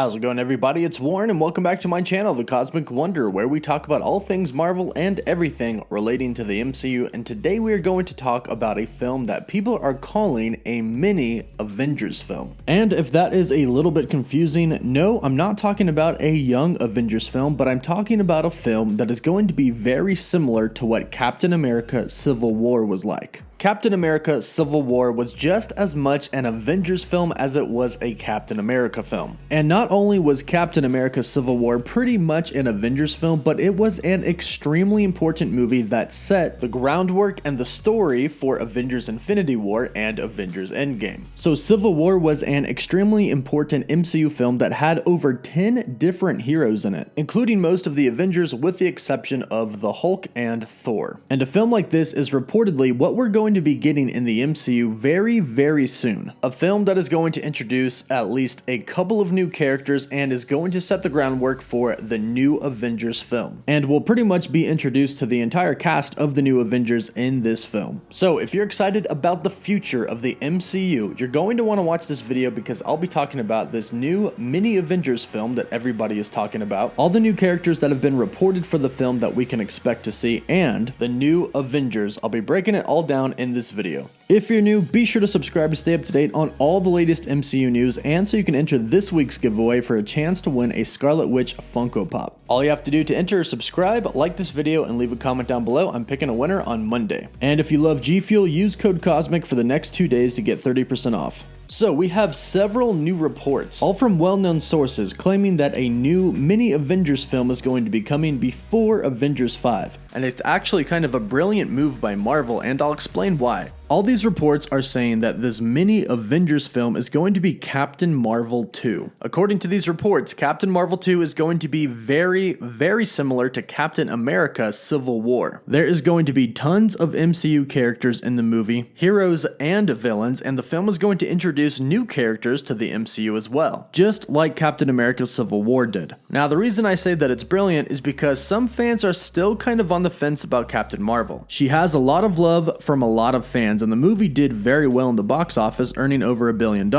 How's it going, everybody? It's Warren, and welcome back to my channel, The Cosmic Wonder, where we talk about all things Marvel and everything relating to the MCU, and today we are going to talk about a film that people are calling a mini Avengers film. And if that is a little bit confusing, no, I'm not talking about a young Avengers film, but I'm talking about a film that is going to be very similar to what Captain America Civil War was like. Captain America Civil War was just as much an Avengers film as it was a Captain America film. And not only was Captain America Civil War pretty much an Avengers film, but it was an extremely important movie that set the groundwork and the story for Avengers Infinity War and Avengers Endgame. So Civil War was an extremely important MCU film that had over 10 different heroes in it, including most of the Avengers with the exception of the Hulk and Thor. And a film like this is reportedly what we're going to be getting in the MCU very soon. A film that is going to introduce at least a couple of new characters and is going to set the groundwork for the new Avengers film. And we'll pretty much be introduced to the entire cast of the new Avengers in this film. So if you're excited about the future of the MCU, you're going to want to watch this video because I'll be talking about this new mini Avengers film that everybody is talking about, all the new characters that have been reported for the film that we can expect to see, and the new Avengers. I'll be breaking it all down in this video. If you're new, be sure to subscribe to stay up to date on all the latest MCU news, and so you can enter this week's giveaway for a chance to win a Scarlet Witch Funko Pop. All you have to do to enter is subscribe, like this video, and leave a comment down below. I'm picking a winner on Monday. And if you love G Fuel, use code COSMIC for the next 2 days to get 30% off. So we have several new reports, all from well-known sources, claiming that a new mini Avengers film is going to be coming before Avengers 5. And it's actually kind of a brilliant move by Marvel, and I'll explain why. All these reports are saying that this mini Avengers film is going to be Captain Marvel 2. According to these reports, Captain Marvel 2 is going to be very similar to Captain America Civil War. There is going to be tons of MCU characters in the movie, heroes and villains, and the film is going to introduce new characters to the MCU as well, just like Captain America Civil War did. Now, the reason I say that it's brilliant is because some fans are still kind of on the fence about Captain Marvel. She has a lot of love from a lot of fans, and the movie did very well in the box office, earning over $1 billion.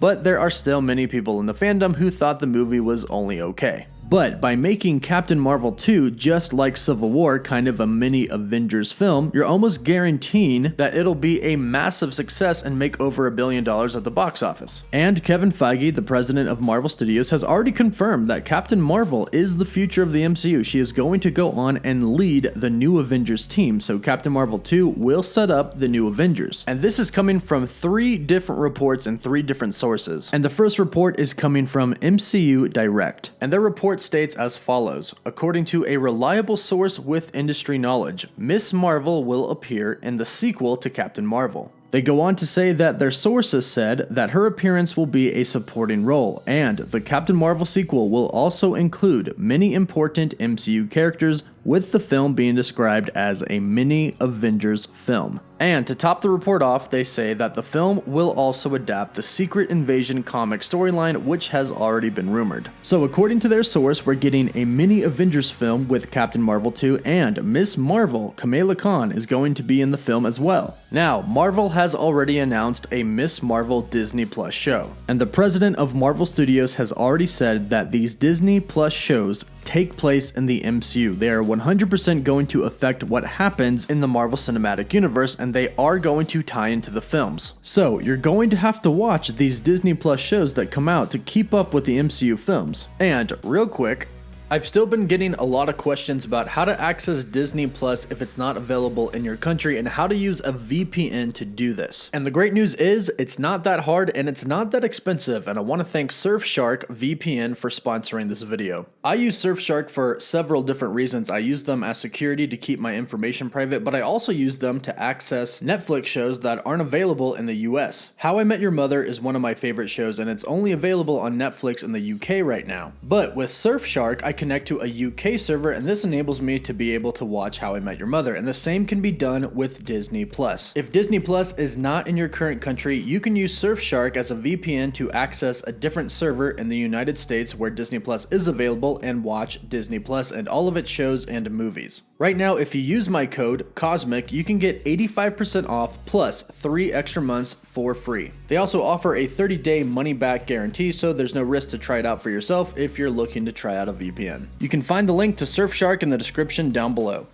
But there are still many people in the fandom who thought the movie was only okay. But by making Captain Marvel 2 just like Civil War, kind of a mini Avengers film, you're almost guaranteeing that it'll be a massive success and make over $1 billion at the box office. And Kevin Feige, the president of Marvel Studios, has already confirmed that Captain Marvel is the future of the MCU. She is going to go on and lead the new Avengers team, so Captain Marvel 2 will set up the new Avengers. And this is coming from 3 different reports and 3 different sources. And the first report is coming from MCU Direct. And their report states as follows: according to a reliable source with industry knowledge, Miss Marvel will appear in the sequel to Captain Marvel. They go on to say that their sources said that her appearance will be a supporting role, and the Captain Marvel sequel will also include many important MCU characters, with the film being described as a mini Avengers film. And to top the report off, they say that the film will also adapt the Secret Invasion comic storyline, which has already been rumored. So according to their source, we're getting a mini Avengers film with Captain Marvel 2, and Miss Marvel, Kamala Khan, is going to be in the film as well. Now, Marvel has already announced a Miss Marvel Disney Plus show, and the president of Marvel Studios has already said that these Disney Plus shows take place in the MCU. They are 100% going to affect what happens in the Marvel Cinematic Universe, and they are going to tie into the films. So you're going to have to watch these Disney Plus shows that come out to keep up with the MCU films. And real quick, I've still been getting a lot of questions about how to access Disney Plus if it's not available in your country, and how to use a VPN to do this. And the great news is it's not that hard and it's not that expensive, and I want to thank Surfshark VPN for sponsoring this video. I use Surfshark for several different reasons. I use them as security to keep my information private, but I also use them to access Netflix shows that aren't available in the US. How I Met Your Mother is one of my favorite shows, and it's only available on Netflix in the UK right now. But with Surfshark, I connect to a UK server, and this enables me to be able to watch How I Met Your Mother, and the same can be done with Disney Plus. If Disney Plus is not in your current country, you can use Surfshark as a VPN to access a different server in the United States where Disney Plus is available and watch Disney Plus and all of its shows and movies. Right now, if you use my code COSMIC, you can get 85% off plus 3 extra months for free. They also offer a 30-day money-back guarantee, so there's no risk to try it out for yourself if you're looking to try out a VPN. You can find the link to Surfshark in the description down below.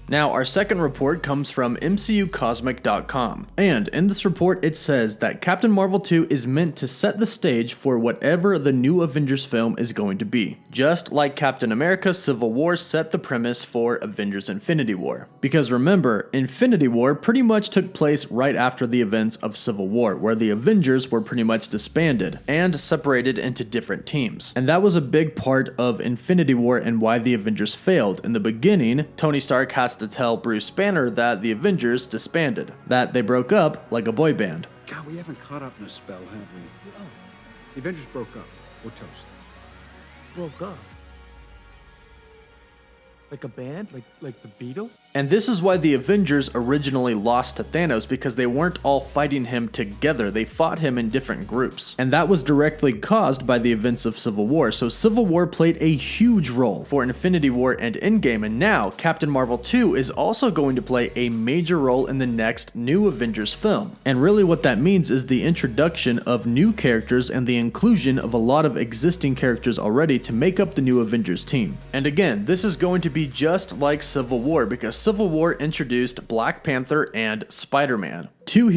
Now, our second report comes from MCUcosmic.com, and in this report it says that Captain Marvel 2 is meant to set the stage for whatever the new Avengers film is going to be, just like Captain America Civil War set the premise for Avengers Infinity War. Because remember, Infinity War pretty much took place right after the events of Civil War, where the Avengers were pretty much disbanded and separated into different teams. And that was a big part of Infinity War and why the Avengers failed. In the beginning, Tony Stark has to tell Bruce Banner that the Avengers disbanded, that they broke up like a boy band. God, we haven't caught up in a spell, have we? Oh. The Avengers broke up. We're toast. Broke up? Like a band? Like the Beatles? And this is why the Avengers originally lost to Thanos, because they weren't all fighting him together. They fought him in different groups. And that was directly caused by the events of Civil War. So Civil War played a huge role for Infinity War and Endgame. And now Captain Marvel 2 is also going to play a major role in the next new Avengers film. And really what that means is the introduction of new characters and the inclusion of a lot of existing characters already to make up the new Avengers team. And again, this is going to be just like Civil War, because Civil War introduced Black Panther and Spider-Man. Two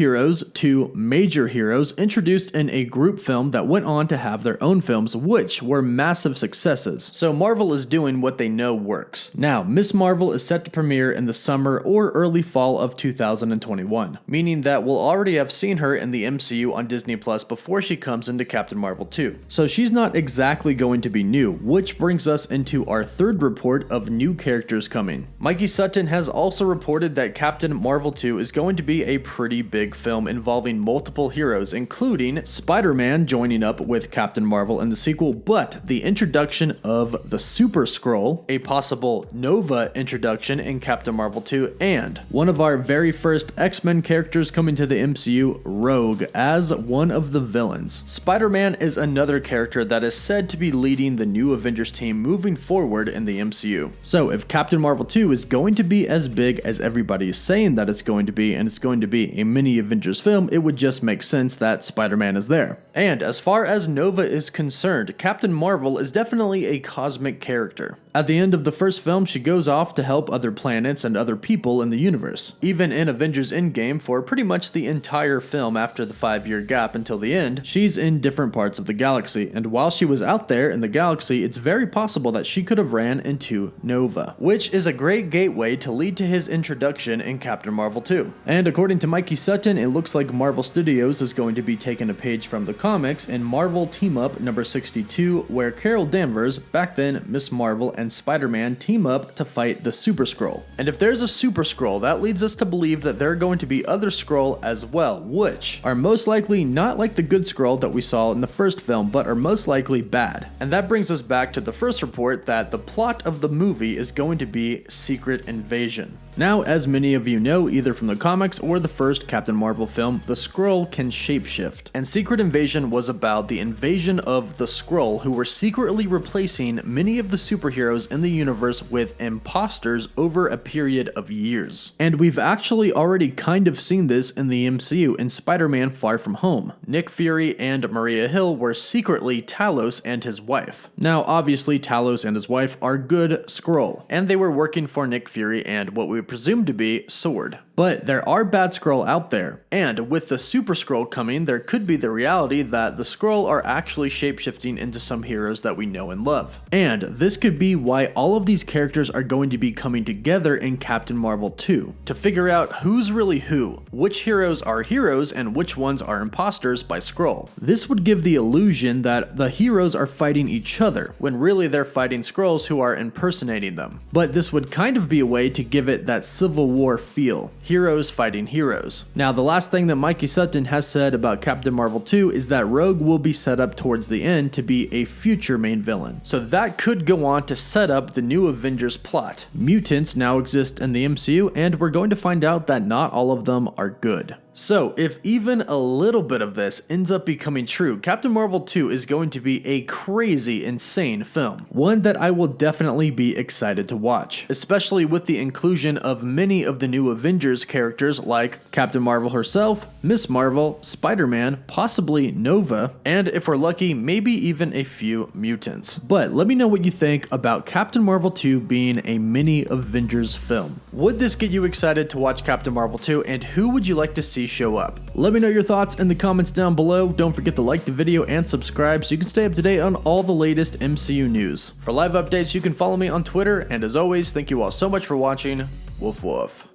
major heroes introduced in a group film that went on to have their own films, which were massive successes. So Marvel is doing what they know works. Now, Ms. Marvel is set to premiere in the summer or early fall of 2021, meaning that we'll already have seen her in the MCU on Disney Plus before she comes into Captain Marvel 2. So she's not exactly going to be new, which brings us into our third report of new characters coming. Mikey Sutton has also reported that Captain Marvel 2 is going to be a pretty big film involving multiple heroes, including Spider-Man joining up with Captain Marvel in the sequel, but the introduction of the Super Skrull, a possible Nova introduction in Captain Marvel 2, and one of our very first X-Men characters coming to the MCU, Rogue, as one of the villains. Spider-Man is another character that is said to be leading the new Avengers team moving forward in the MCU. So if Captain Marvel 2 is going to be as big as everybody is saying that it's going to be, and it's going to be a mini Avengers film, it would just make sense that Spider-Man is there. And as far as Nova is concerned, Captain Marvel is definitely a cosmic character. At the end of the first film, she goes off to help other planets and other people in the universe. Even in Avengers Endgame, for pretty much the entire film after the 5-year gap until the end, she's in different parts of the galaxy, and while she was out there in the galaxy, it's very possible that she could have ran into Nova, which is a great gateway to lead to his introduction in Captain Marvel 2. And according to Mikey Sutton, it looks like Marvel Studios is going to be taking a page from the comics in Marvel Team Up number 62, where Carol Danvers, back then Ms. Marvel, and Spider-Man team up to fight the Super Skrull. And if there's a Super Skrull, that leads us to believe that there are going to be other Skrull as well, which are most likely not like the good Skrull that we saw in the first film, but are most likely bad. And that brings us back to the first report that the plot of the movie is going to be Secret Invasion. Now, as many of you know, either from the comics or the first Captain Marvel film, the Skrull can shapeshift. And Secret Invasion was about the invasion of the Skrull, who were secretly replacing many of the superheroes in the universe with imposters over a period of years. And we've actually already kind of seen this in the MCU in Spider-Man Far From Home. Nick Fury and Maria Hill were secretly Talos and his wife. Now, obviously, Talos and his wife are good Skrull, and they were working for Nick Fury and what we presumed to be Sword. But there are bad Skrull out there, and with the Super Skrull coming, there could be the reality that the Skrull are actually shapeshifting into some heroes that we know and love. And this could be why all of these characters are going to be coming together in Captain Marvel 2, to figure out who's really who, which heroes are heroes and which ones are imposters by Skrull. This would give the illusion that the heroes are fighting each other, when really they're fighting Skrulls who are impersonating them. But this would kind of be a way to give it that Civil War feel. Heroes fighting heroes. Now, the last thing that Mikey Sutton has said about Captain Marvel 2 is that Rogue will be set up towards the end to be a future main villain. So that could go on to set up the new Avengers plot. Mutants now exist in the MCU, and we're going to find out that not all of them are good. So, if even a little bit of this ends up becoming true, Captain Marvel 2 is going to be a crazy, insane film. One that I will definitely be excited to watch, especially with the inclusion of many of the new Avengers characters like Captain Marvel herself, Miss Marvel, Spider-Man, possibly Nova, and if we're lucky, maybe even a few mutants. But let me know what you think about Captain Marvel 2 being a mini Avengers film. Would this get you excited to watch Captain Marvel 2, and who would you like to see show up? Let me know your thoughts in the comments down below. Don't forget to like the video and subscribe so you can stay up to date on all the latest MCU news. For live updates, you can follow me on Twitter, and as always, thank you all so much for watching. Woof woof.